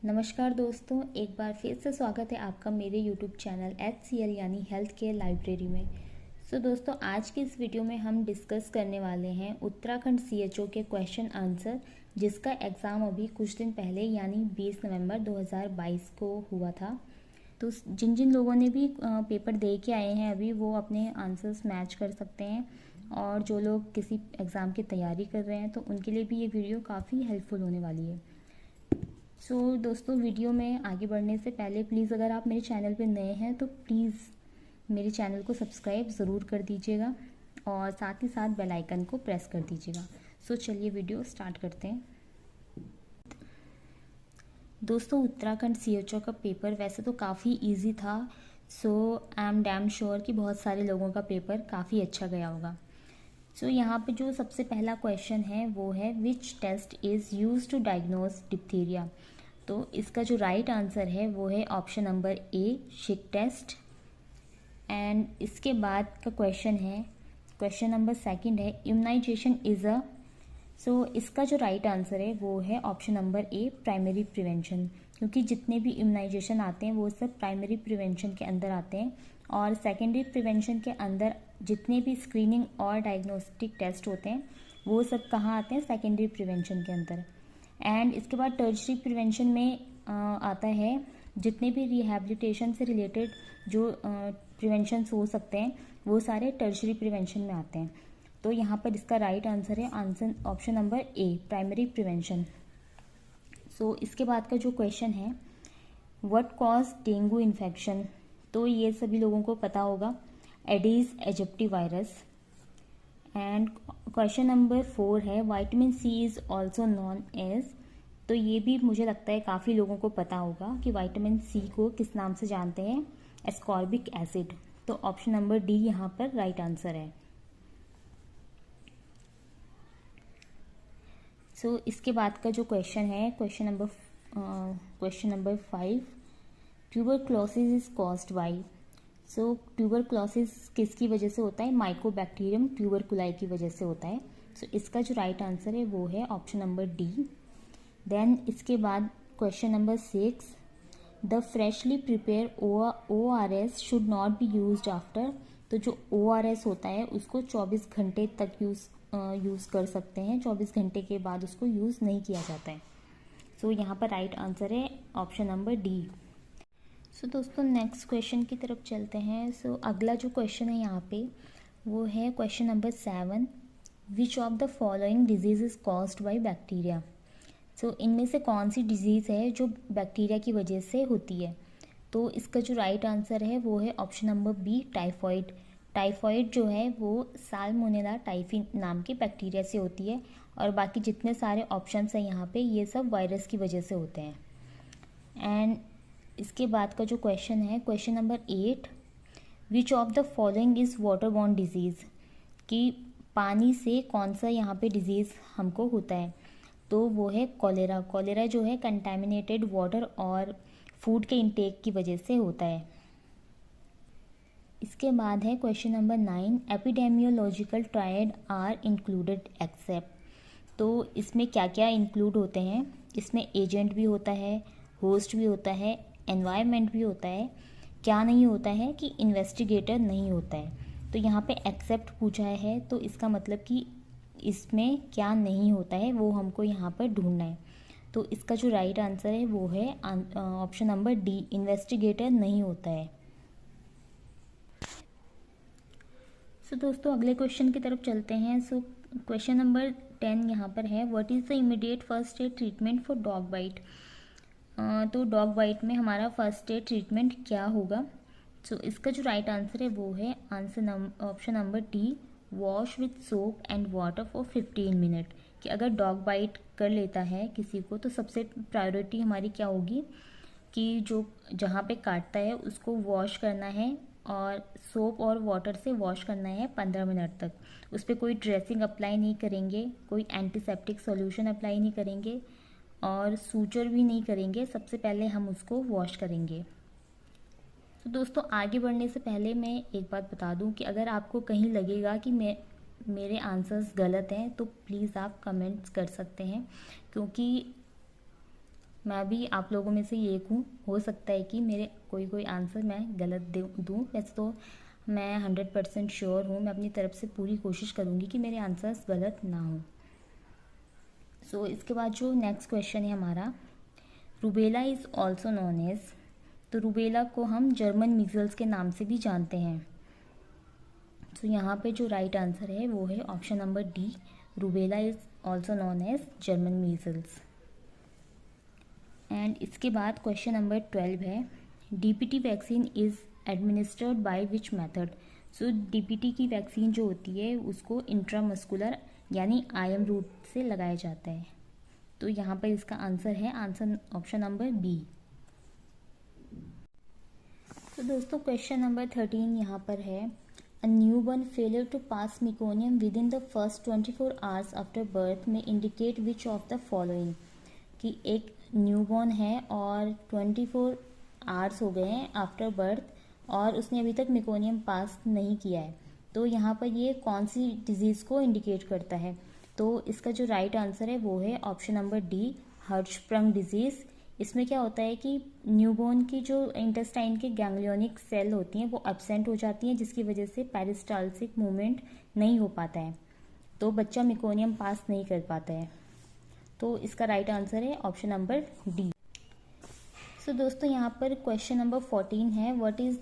नमस्कार दोस्तों, एक बार फिर से स्वागत है आपका मेरे YouTube चैनल HCL यानी हेल्थ केयर लाइब्रेरी में। दोस्तों, आज की इस वीडियो में हम डिस्कस करने वाले हैं उत्तराखंड CHO के क्वेश्चन आंसर, जिसका एग्ज़ाम अभी कुछ दिन पहले यानी 20 नवंबर 2022 को हुआ था। तो जिन जिन लोगों ने भी पेपर दे के आए हैं अभी, वो अपने आंसर्स मैच कर सकते हैं, और जो लोग किसी एग्ज़ाम की तैयारी कर रहे हैं तो उनके लिए भी ये वीडियो काफ़ी हेल्पफुल होने वाली है। दोस्तों, वीडियो में आगे बढ़ने से पहले प्लीज़ अगर आप मेरे चैनल पर नए हैं तो प्लीज़ मेरे चैनल को सब्सक्राइब ज़रूर कर दीजिएगा और साथ ही साथ बेल आइकन को प्रेस कर दीजिएगा। चलिए वीडियो स्टार्ट करते हैं। दोस्तों, उत्तराखंड CHO का पेपर वैसे तो काफ़ी इजी था। आई एम डैम श्योर कि बहुत सारे लोगों का पेपर काफ़ी अच्छा गया होगा। यहाँ पे जो सबसे पहला क्वेश्चन है वो है which test is use to diagnose diphtheria. तो इसका जो राइट आंसर है वो है ऑप्शन नंबर ए, शिक टेस्ट। एंड इसके बाद का क्वेश्चन है, क्वेश्चन नंबर सेकंड है इम्यूनाइजेशन इज़ अ। इसका जो राइट आंसर है वो है ऑप्शन नंबर ए, प्राइमरी प्रिवेंशन, क्योंकि जितने भी इम्यूनाइजेशन आते हैं वो सब प्राइमरी प्रिवेंशन के अंदर आते हैं, और सेकेंडरी प्रिवेंशन के अंदर जितने भी स्क्रीनिंग और डायग्नोस्टिक टेस्ट होते हैं वो सब कहाँ आते हैं, सेकेंडरी प्रिवेंशन के अंदर। एंड इसके बाद टर्शरी प्रिवेंशन में आता है जितने भी रिहैबिलिटेशन से रिलेटेड जो प्रिवेंशन हो सकते हैं वो सारे टर्शरी प्रिवेंशन में आते हैं। तो यहाँ पर इसका राइट आंसर है आंसर ऑप्शन नंबर ए, प्राइमरी प्रिवेंशन। इसके बाद का जो क्वेश्चन है व्हाट कॉज डेंगू इन्फेक्शन। तो ये सभी लोगों को पता होगा, Aedes aegypti virus. And question number 4 है vitamin C is also known as. तो ये भी मुझे लगता है काफ़ी लोगों को पता होगा कि विटामिन सी को किस नाम से जानते हैं, एस्कॉर्बिक एसिड। तो ऑप्शन नंबर डी यहाँ पर राइट आंसर है। इसके बाद का जो क्वेश्चन है question number 5, tuberculosis is caused by. Tuberculosis किसकी वजह से होता है, माइकोबैक्टीरियम ट्यूबरकुलाई की वजह से होता है। इसका जो राइट आंसर है वो है ऑप्शन नंबर डी। देन इसके बाद question number 6, the freshly prepare ORS should not be used after. तो जो ORS होता है उसको 24 घंटे तक यूज़ कर सकते हैं, 24 घंटे के बाद उसको यूज़ नहीं किया जाता है। यहाँ पर राइट आंसर है ऑप्शन नंबर डी। दोस्तों, नेक्स्ट क्वेश्चन की तरफ चलते हैं। अगला जो क्वेश्चन है यहाँ पे वो है question number 7, which of the following disease is caused by bacteria. इनमें से कौन सी डिजीज़ है जो बैक्टीरिया की वजह से होती है। तो इसका जो राइट आंसर है वो है option number B, typhoid. Typhoid जो है वो साल्मोनेला टाइफी नाम के बैक्टीरिया से होती है, और बाकी जितने सारे ऑप्शंस हैं यहाँ पे ये सब वायरस की वजह से होते हैं। एंड इसके बाद का जो क्वेश्चन है question number 8, which of the following is waterborne disease. कि पानी से कौन सा यहाँ पे डिजीज़ हमको होता है। तो वो है कॉलेरा। कॉलेरा जो है कंटेमिनेटेड वाटर और फूड के इंटेक की वजह से होता है। इसके बाद है question number 9, epidemiological triad are included except. तो इसमें क्या क्या इंक्लूड होते हैं, इसमें एजेंट भी होता है, होस्ट भी होता है, एनवायरनमेंट भी होता है। क्या नहीं होता है कि इन्वेस्टिगेटर नहीं होता है। तो यहाँ पे एक्सेप्ट पूछा है तो इसका मतलब कि इसमें क्या नहीं होता है वो हमको यहाँ पर ढूंढना है। तो इसका जो राइट आंसर है वो है ऑप्शन नंबर डी, इन्वेस्टिगेटर नहीं होता है। दोस्तों, अगले क्वेश्चन की तरफ चलते हैं। क्वेश्चन नंबर 10 यहाँ पर है, what is the immediate first aid treatment for dog bite. तो डॉग बाइट में हमारा फर्स्ट एड ट्रीटमेंट क्या होगा। इसका जो राइट आंसर है वो है option number D, wash with soap and water for 15 minute. कि अगर डॉग बाइट कर लेता है किसी को तो सबसे प्रायोरिटी हमारी क्या होगी कि जो जहाँ पे काटता है उसको वॉश करना है, और सोप और वाटर से वॉश करना है 15 मिनट तक। उस पर कोई ड्रेसिंग अप्लाई नहीं करेंगे, कोई एंटीसेप्टिक सॉल्यूशन अप्लाई नहीं करेंगे, और सूचर भी नहीं करेंगे। सबसे पहले हम उसको वॉश करेंगे। दोस्तों, आगे बढ़ने से पहले मैं एक बात बता दूं कि अगर आपको कहीं लगेगा कि मेरे आंसर्स गलत हैं तो प्लीज़ आप कमेंट्स कर सकते हैं, क्योंकि मैं भी आप लोगों में से एक हूँ, हो सकता है कि मेरे कोई आंसर मैं गलत दूँ। वैसे तो मैं 100% श्योर हूँ, मैं अपनी तरफ से पूरी कोशिश करूँगी कि मेरे आंसर्स गलत ना हों। सो इसके बाद जो नेक्स्ट क्वेश्चन है हमारा, rubella is also known as, तो रूबेला को हम जर्मन मीजल्स के नाम से भी जानते हैं। तो यहाँ पे जो राइट आंसर है वो है option number D, rubella is also known as German measles. And इसके बाद क्वेश्चन नंबर 12 है, DPT vaccine is administered by which method. So DPT की वैक्सीन जो होती है उसको इंट्रामस्कुलर यानी आईएम रूट से लगाया जाता है। तो यहाँ पर इसका आंसर है आंसर ऑप्शन नंबर बी। तो दोस्तों क्वेश्चन नंबर 13 यहाँ पर है, a newborn failure to pass meconium within the first 24 hours after birth में indicate which of the following. कि एक न्यूबॉर्न है और 24 आवर्स हो गए हैं आफ्टर बर्थ और उसने अभी तक मेकोनियम पास नहीं किया है, तो यहाँ पर ये कौन सी डिजीज़ को इंडिकेट करता है। तो इसका जो राइट आंसर है वो है ऑप्शन नंबर डी, हर्शस्प्रंग डिजीज़। इसमें क्या होता है कि न्यूबॉर्न की जो इंटेस्टाइन के गैंग्लियोनिक सेल होती हैं वो एब्सेंट हो जाती हैं, जिसकी वजह से पेरिस्टाल्सिक मूवमेंट नहीं हो पाता है, तो बच्चा मेकोनियम पास नहीं कर पाता है। तो इसका राइट आंसर है ऑप्शन नंबर डी। सो दोस्तों यहाँ पर क्वेश्चन नंबर 14 है, what is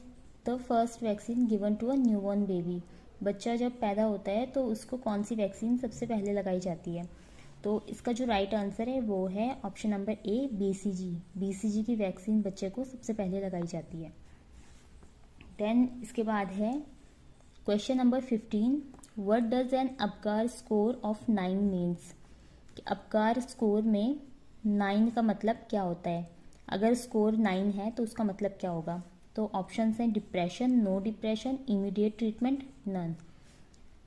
the first vaccine given to a newborn baby. बच्चा जब पैदा होता है तो उसको कौन सी वैक्सीन सबसे पहले लगाई जाती है। तो इसका जो राइट आंसर है वो है ऑप्शन नंबर ए, बीसीजी। बीसीजी की वैक्सीन बच्चे को सबसे पहले लगाई जाती है। देन इसके बाद है question number 15, what does N Apgar score of 9 means. Apgar score में 9 का मतलब क्या होता है। अगर स्कोर 9 है तो उसका मतलब क्या होगा। तो ऑप्शन हैं depression, no depression, immediate treatment, none.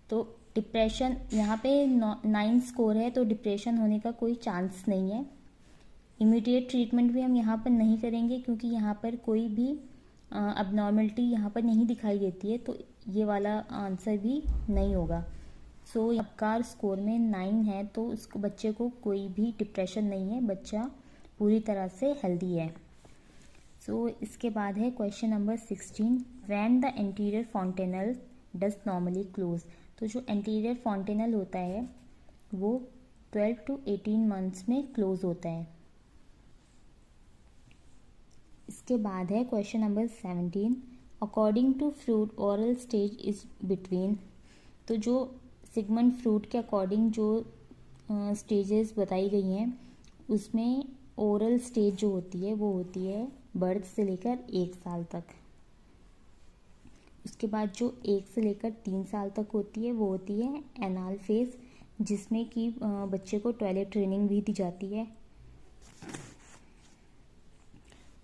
तो डिप्रेशन, यहाँ पे 9 स्कोर है तो डिप्रेशन होने का कोई चांस नहीं है। इमीडिएट ट्रीटमेंट भी हम यहाँ पर नहीं करेंगे क्योंकि यहाँ पर कोई भी अबनॉर्मलिटी यहाँ पर नहीं दिखाई देती है, तो ये वाला आंसर भी नहीं होगा। सो अपगार स्कोर में 9 है तो उसको बच्चे को कोई भी डिप्रेशन नहीं है, बच्चा पूरी तरह से हेल्दी है। सो इसके बाद है question number 16, when the anterior fontanelle does normally close. तो जो एंटीरियर फॉन्टेनल होता है वो 12 to 18 मंथ्स में क्लोज होता है। इसके बाद है question number 17, according to Freud oral stage is between. तो जो सिगमंड फ्रूट के अकॉर्डिंग जो स्टेजेस बताई गई हैं उसमें ओरल स्टेज जो होती है वो होती है बर्थ से लेकर 1 साल तक। उसके बाद जो 1 से लेकर 3 साल तक होती है वो होती है एनाल फेज, जिसमें कि बच्चे को टॉयलेट ट्रेनिंग भी दी जाती है।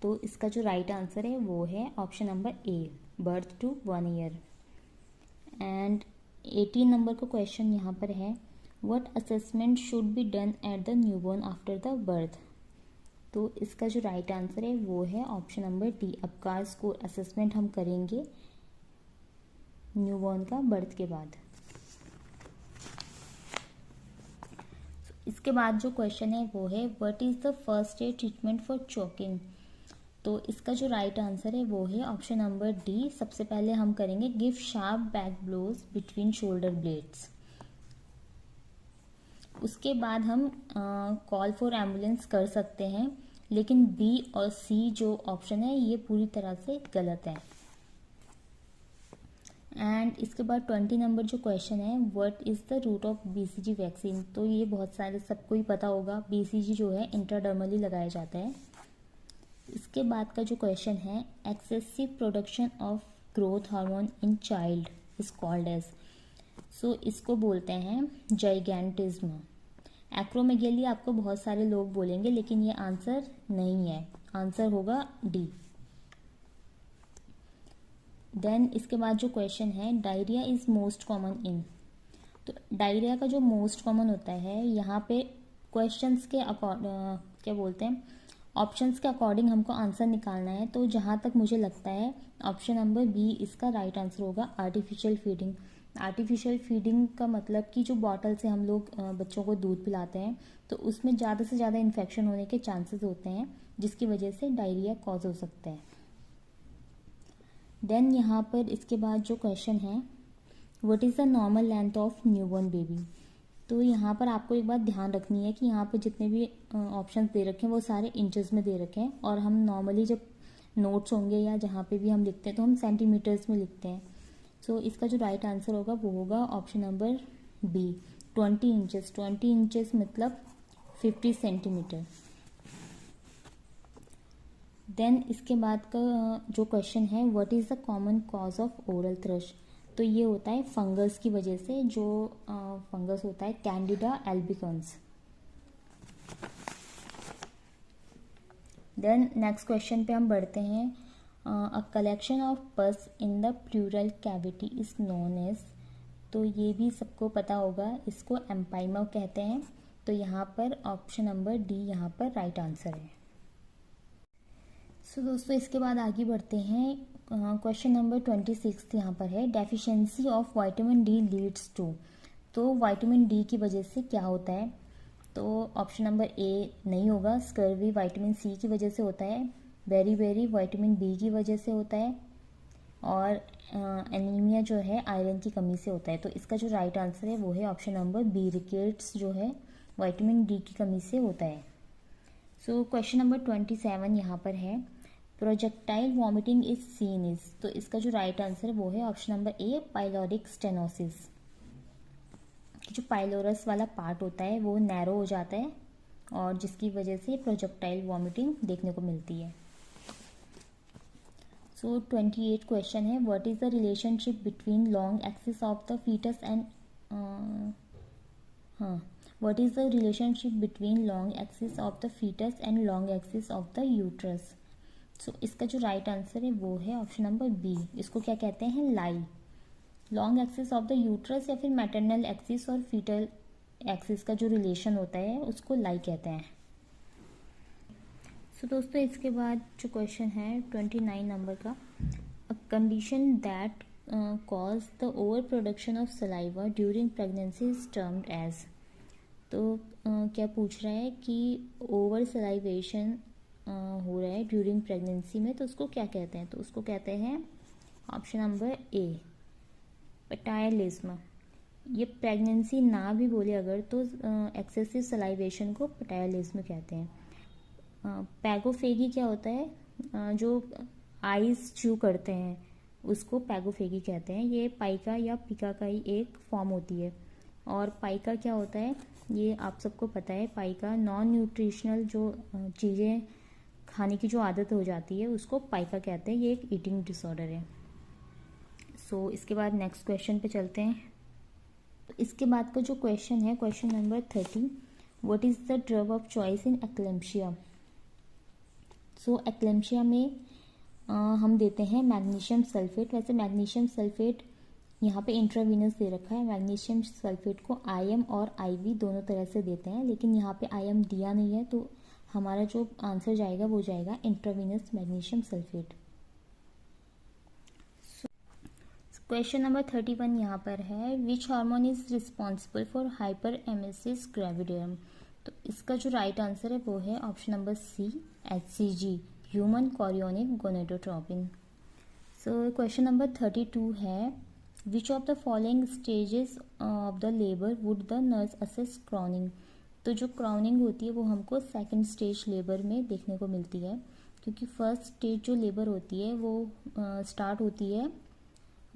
तो इसका जो राइट आंसर है वो है option number A, birth to 1 year. And 18 number का क्वेश्चन यहाँ पर है, what assessment should be done at the newborn after the birth. तो इसका जो राइट आंसर है वो है option number D, Apgar score assessment हम करेंगे न्यूबॉर्न का बर्थ के बाद। इसके बाद जो क्वेश्चन है वो है, what is the first aid treatment for choking. तो इसका जो राइट आंसर है वो है ऑप्शन नंबर डी, सबसे पहले हम करेंगे give sharp back blows between shoulder blades. उसके बाद हम कॉल फॉर एम्बुलेंस कर सकते हैं, लेकिन बी और सी जो ऑप्शन है ये पूरी तरह से गलत है। एंड इसके बाद 20 नंबर जो क्वेश्चन है, what is the route of BCG vaccine. तो ये बहुत सारे सबको ही पता होगा, बीसीजी जो है इंट्राडर्मली लगाया जाता है। इसके बाद का जो क्वेश्चन है, excessive production of growth hormone in child is called as. So इसको बोलते हैं जाइगैंटिज्म। एक्रोमेगेली आपको बहुत सारे लोग बोलेंगे, लेकिन ये आंसर नहीं है, आंसर होगा डी। देन इसके बाद जो क्वेश्चन है, diarrhoea is most common in. तो डायरिया का जो मोस्ट कॉमन होता है, यहाँ पे क्वेश्चंस के क्या बोलते हैं, ऑप्शंस के अकॉर्डिंग हमको आंसर निकालना है। तो जहाँ तक मुझे लगता है ऑप्शन नंबर बी इसका राइट आंसर होगा, आर्टिफिशियल फीडिंग। आर्टिफिशियल फीडिंग का मतलब कि जो बॉटल से हम लोग बच्चों को दूध पिलाते हैं तो उसमें ज़्यादा से ज़्यादा इन्फेक्शन होने के चांसेस होते हैं, जिसकी वजह से डायरिया कॉज हो सकता है। देन यहाँ पर इसके बाद जो क्वेश्चन है, what is the normal length of newborn baby. तो यहाँ पर आपको एक बात ध्यान रखनी है कि यहाँ पर जितने भी ऑप्शंस दे रखे हैं वो सारे इंचेस में दे रखे हैं, और हम नॉर्मली जब नोट्स होंगे या जहाँ पे भी हम लिखते हैं तो हम सेंटीमीटर्स में लिखते हैं। सो इसका जो राइट आंसर होगा वो होगा option number B, 20 inches. 20 inches मतलब 50 सेंटीमीटर। देन इसके बाद का जो क्वेश्चन है, what is the common cause of oral thrush. तो ये होता है फंगस की वजह से, जो फंगस होता है Candida albicans. Then next question पे हम बढ़ते हैं। A collection of pus in the pleural cavity is known as. तो ये भी सबको पता होगा, इसको एम्पाइमा कहते हैं। तो यहाँ पर ऑप्शन नंबर डी यहाँ पर राइट आंसर है। सो दोस्तों इसके बाद आगे बढ़ते हैं। क्वेश्चन नंबर 26 यहाँ पर है, deficiency of vitamin D leads to. तो विटामिन डी की वजह से क्या होता है। तो ऑप्शन नंबर ए नहीं होगा, स्कर्वी विटामिन सी की वजह से होता है, बेरी विटामिन बी की वजह से होता है, और एनीमिया जो है आयरन की कमी से होता है। तो इसका जो राइट आंसर है वो है ऑप्शन नंबर बी, रिकेट्स जो है विटामिन डी की कमी से होता है। सो क्वेश्चन नंबर 27 यहाँ पर है, projectile vomiting is seen is. तो इसका जो राइट आंसर है वो है ऑप्शन नंबर ए, पाइलोरिक स्टेनोसिस। जो पाइलोरस वाला पार्ट होता है वो नैरो हो जाता है, और जिसकी वजह से प्रोजेक्टाइल वॉमिटिंग देखने को मिलती है। सो 28 क्वेश्चन है, what is the relationship between long axis of the fetus and what is the relationship between long axis of the fetus and long axis of the uterus. So इसका जो right answer है वो है option number B, इसको क्या कहते हैं, lie. Long axis of the uterus या फिर मैटरनल एक्सिस और फीटल एक्सिस का जो रिलेशन होता है उसको लाई कहते हैं। सो दोस्तों इसके बाद जो क्वेश्चन है 29 नंबर का, a condition that cause the over production of saliva during pregnancy is termed as. तो क्या पूछ रहा है कि ओवर सलाइवेशन हो रहा है ड्यूरिंग प्रेगनेंसी में, तो उसको क्या कहते हैं। तो उसको कहते हैं ऑप्शन नंबर ए, पैटायलिज्म। ये प्रेगनेंसी ना भी बोले अगर तो एक्सेसिव सलाइवेशन को पैटायलिज्म कहते हैं। पैगोफेगी क्या होता है, जो आइस च्यू करते हैं उसको पैगोफेगी कहते हैं। ये पाइका या पिका का ही एक फॉर्म होती है। और पाइका क्या होता है, ये आप सबको पता है, पाइका नॉन न्यूट्रिशनल जो चीज़ें खाने की जो आदत हो जाती है उसको पाइका कहते हैं। ये एक ईटिंग डिसऑर्डर है। सो इसके बाद नेक्स्ट क्वेश्चन पे चलते हैं। इसके बाद का जो क्वेश्चन है, question number 30, what is the drug of choice in eclampsia. So eclampsia में हम देते हैं मैग्नीशियम सल्फेट। वैसे मैग्नीशियम सल्फेट यहाँ पे इंट्रावीनस दे रखा है। मैग्नीशियम सल्फेट को IM और IV दोनों तरह से देते हैं, लेकिन यहाँ पे IM दिया नहीं है, तो हमारा जो आंसर जाएगा वो जाएगा intravenous magnesium sulphate. Question number 31 यहाँ पर है, which hormone is responsible for hyperemesis gravidarum. तो इसका जो राइट आंसर है वो है option number C, HCG, human chorionic gonadotropin. So question number 32 है, which of the following stages of the labour would the nurse assess crowning. तो जो crowning होती है वो हमको सेकेंड स्टेज लेबर में देखने को मिलती है, क्योंकि फर्स्ट स्टेज जो लेबर होती है वो स्टार्ट होती है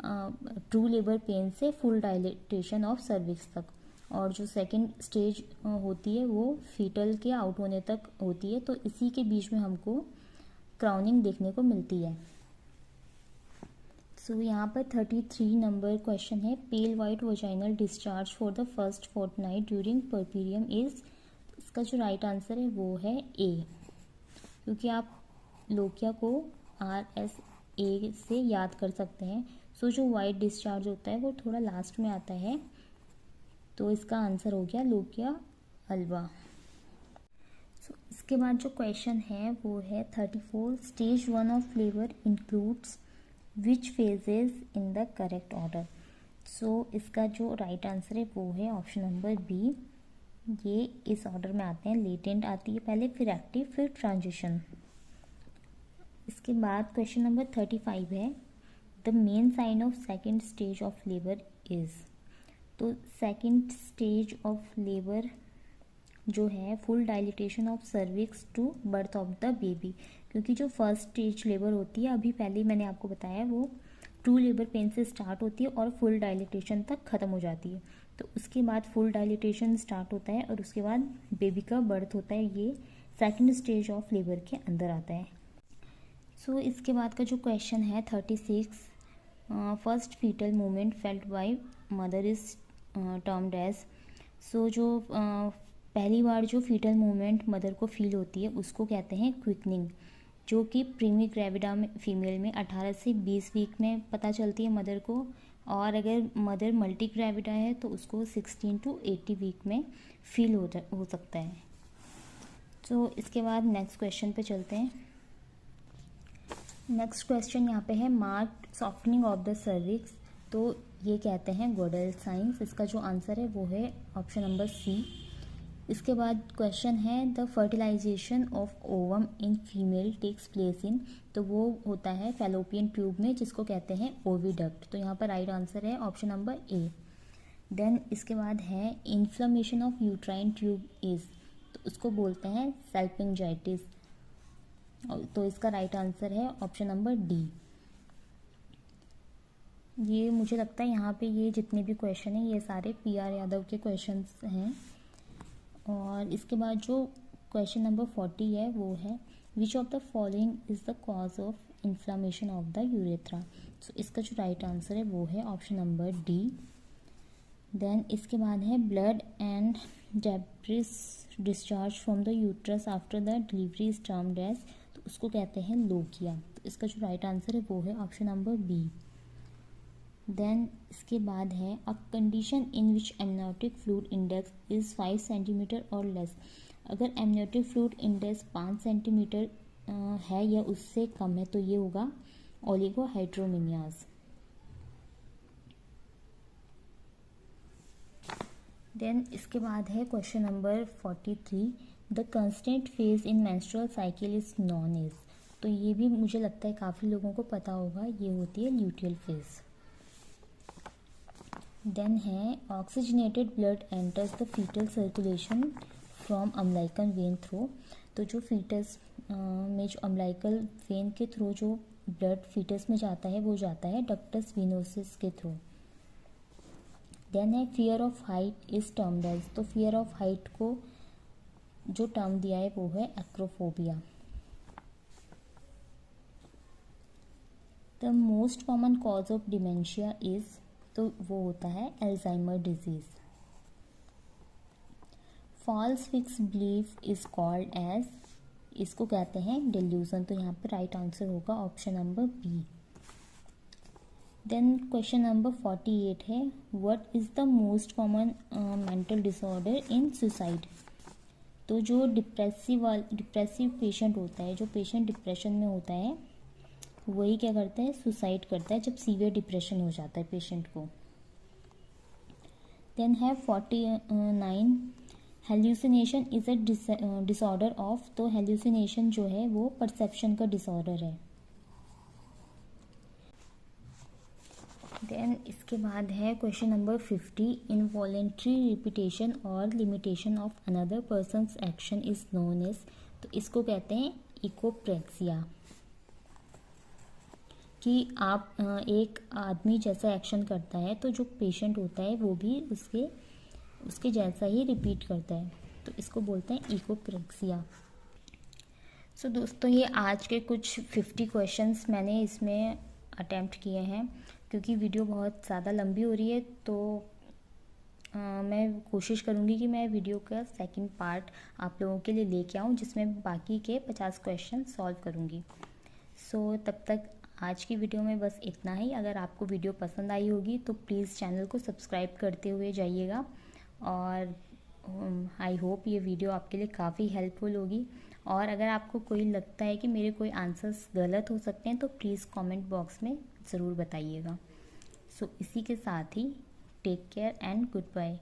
ट्रू लेबर पेन से फुल डायलेटेशन ऑफ सर्विक्स तक, और जो सेकंड स्टेज होती है वो फीटल के आउट होने तक होती है। तो इसी के बीच में हमको क्राउनिंग देखने को मिलती है। सो यहाँ पर 33 नंबर क्वेश्चन है, pale white vaginal discharge for the first fortnight during puerperium is. इसका जो राइट आंसर है वो है ए, क्योंकि आप लोकिया को RSA से याद कर सकते हैं। सो जो वाइट डिस्चार्ज होता है वो थोड़ा लास्ट में आता है, तो इसका आंसर हो गया लोकिया अल्बा। सो इसके बाद जो क्वेश्चन है वो है 34, stage 1 of labour includes which phases in the correct order. So इसका जो राइट आंसर है वो है ऑप्शन नंबर बी। ये इस ऑर्डर में आते हैं, लेटेंट आती है पहले, फिर एक्टिव, फिर ट्रांजिशन। इसके बाद क्वेश्चन नंबर 35 है, the main sign of second stage of labour is. तो सेकेंड स्टेज ऑफ लेबर जो है full dilatation of cervix to birth of the baby, क्योंकि जो फर्स्ट स्टेज लेबर होती है, अभी पहले मैंने आपको बताया, वो ट्रू लेबर पेन से स्टार्ट होती है और फुल डायलिटेशन तक ख़त्म हो जाती है। तो उसके बाद फुल डायलिटेशन स्टार्ट होता है और उसके बाद बेबी का बर्थ होता है, ये सेकेंड स्टेज ऑफ लेबर के अंदर आता है। सो इसके बाद का जो क्वेश्चन है 36, first fetal movement felt by mother is termed as. So जो पहली बार जो फीटल मूवमेंट मदर को फील होती है उसको कहते हैं क्विकनिंग, जो कि प्रीमी ग्रेविडा में फीमेल में 18 से 20 वीक में पता चलती है मदर को, और अगर मदर मल्टी ग्रेविडा है तो उसको 16 टू 80 वीक में फील हो सकता है। तो इसके बाद नेक्स्ट क्वेश्चन पे चलते हैं। नेक्स्ट क्वेश्चन यहाँ पे है, marked softening of the cervix. तो ये कहते हैं गोडेल साइंस। इसका जो आंसर है वो है ऑप्शन नंबर सी। इसके बाद क्वेश्चन है, the fertilisation of ovum in female takes place in. तो वो होता है फैलोपियन ट्यूब में, जिसको कहते हैं ओविडक्ट। तो यहाँ पर राइट आंसर है ऑप्शन नंबर ए। देन इसके बाद है, inflammation of uterine tube is. तो उसको बोलते हैं सल्पिंजाइटिस। तो इसका राइट आंसर है ऑप्शन नंबर डी। ये मुझे लगता है यहाँ पे ये जितने भी क्वेश्चन हैं ये सारे PR यादव के क्वेश्चंस हैं। और इसके बाद जो क्वेश्चन नंबर 40 है वो है, which of the following is the cause of inflammation of the urethra. तो इसका जो राइट आंसर है वो है ऑप्शन नंबर डी। देन इसके बाद है, blood and debris discharge from the uterus after the delivery is termed as. तो उसको कहते हैं लोकिया। तो इसका जो राइट आंसर है वो है ऑप्शन नंबर बी। देन इसके बाद है, a condition in which amniotic fluid index is 5 centimetre और लेस। अगर एमनियोटिक फ्लूइड इंडेक्स 5 सेंटीमीटर है या उससे कम है तो ये होगा ओलिगोहाइड्रोमिनियाज। देन इसके बाद है question number 43, the constant phase in menstrual cycle is known as. तो ये भी मुझे लगता है काफ़ी लोगों को पता होगा, ये होती है ल्यूटियल फेज। देन है, oxygenated blood enters the fetal circulation from umbilical vein through. तो जो फीटस में जो अम्लाइकल वेन के थ्रू जो ब्लड फीटस में जाता है वो जाता है डक्टस वेनोसिस के थ्रू। देन है, fear of height is termed as. तो फियर ऑफ हाइट को जो टर्म दिया है वो है acrophobia. The most common cause of dementia is, तो वो होता है Alzheimer disease. False fix belief is called as. इसको कहते हैं डिल्यूजन। तो यहाँ पे राइट आंसर होगा option number B. Then question number 48 है, what is the most common mental disorder in suicide. तो जो डिप्रेसिव पेशेंट होता है, जो पेशेंट डिप्रेशन में होता है, वही क्या करता है, सुसाइड करता है जब सीवियर डिप्रेशन हो जाता है पेशेंट को। देन है 49, hallucination is a disorder of. तो हेल्यूसिनेशन जो है वो परसेप्शन का डिसऑर्डर है। देन इसके बाद है क्वेश्चन नंबर 50, इनवॉलेंट्री रिपीटेशन और limitation of another person's action is known as. तो इसको कहते हैं इकोप्रेक्सिया, कि आप एक आदमी जैसा एक्शन करता है तो जो पेशेंट होता है वो भी उसके जैसा ही रिपीट करता है, तो इसको बोलते हैं इकोप्रेक्सिया। सो दोस्तों, ये आज के कुछ 50 क्वेश्चंस मैंने इसमें अटेम्प्ट किए हैं। क्योंकि वीडियो बहुत ज़्यादा लंबी हो रही है तो मैं कोशिश करूँगी कि मैं वीडियो का सेकंड पार्ट आप लोगों के लिए लेके आऊँ, जिसमें बाकी के 50 क्वेश्चन सॉल्व करूँगी। सो तब तक आज की वीडियो में बस इतना ही। अगर आपको वीडियो पसंद आई होगी तो प्लीज़ चैनल को सब्सक्राइब करते हुए जाइएगा, और आई होप ये वीडियो आपके लिए काफ़ी हेल्पफुल होगी। और अगर आपको कोई लगता है कि मेरे कोई आंसर्स गलत हो सकते हैं तो प्लीज़ कमेंट बॉक्स में ज़रूर बताइएगा। सो इसी के साथ ही take care and good bye.